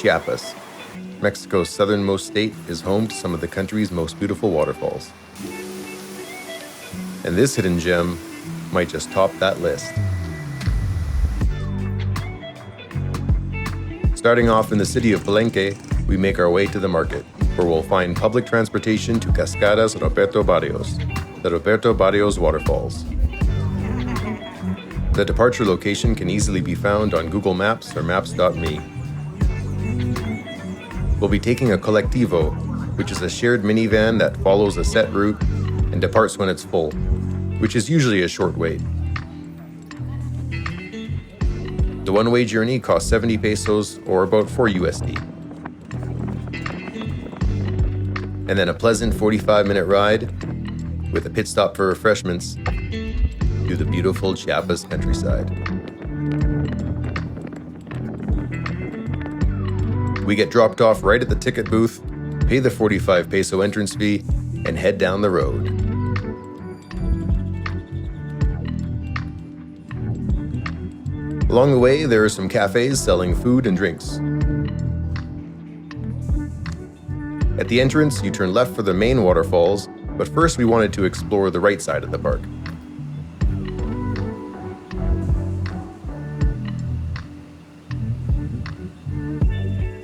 Chiapas. Mexico's southernmost state is home to some of the country's most beautiful waterfalls. And this hidden gem might just top that list. Starting off in the city of Palenque, we make our way to the market, where we'll find public transportation to Cascadas Roberto Barrios, the Roberto Barrios Waterfalls. The departure location can easily be found on Google Maps or Maps.me. We'll be taking a colectivo, which is a shared minivan that follows a set route and departs when it's full, which is usually a short wait. The one-way journey costs 70 pesos or about 4 USD. And then a pleasant 45-minute ride with a pit stop for refreshments through the beautiful Chiapas countryside. We get dropped off right at the ticket booth, pay the 45 peso entrance fee, and head down the road. Along the way, there are some cafes selling food and drinks. At the entrance, you turn left for the main waterfalls, but first we wanted to explore the right side of the park.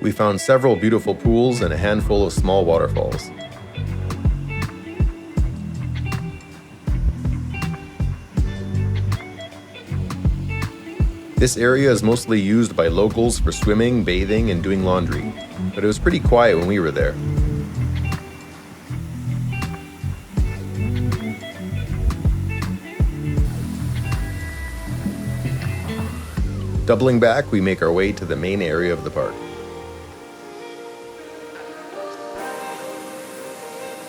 We found several beautiful pools and a handful of small waterfalls. This area is mostly used by locals for swimming, bathing, and doing laundry, but it was pretty quiet when we were there. Doubling back, we make our way to the main area of the park.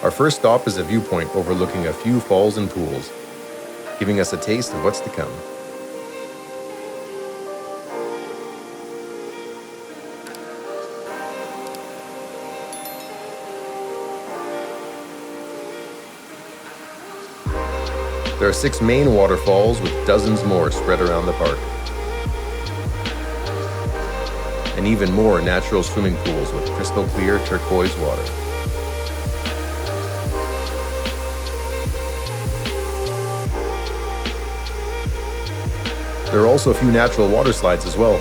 Our first stop is a viewpoint overlooking a few falls and pools, giving us a taste of what's to come. There are 6 main waterfalls with dozens more spread around the park. And even more natural swimming pools with crystal clear turquoise water. There are also a few natural water slides as well.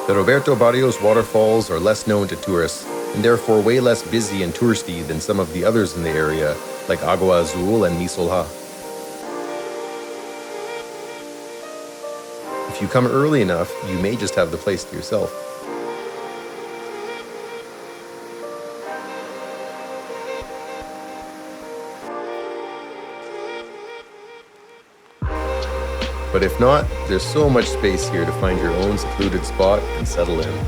The Roberto Barrios waterfalls are less known to tourists and therefore way less busy and touristy than some of the others in the area, like Agua Azul and Misol Ha. If you come early enough, you may just have the place to yourself. But if not, there's so much space here to find your own secluded spot and settle in.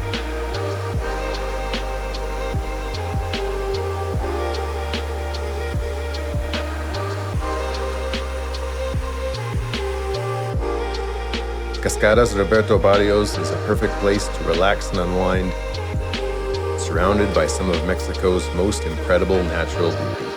Cascadas Roberto Barrios is a perfect place to relax and unwind, surrounded by some of Mexico's most incredible natural beauty.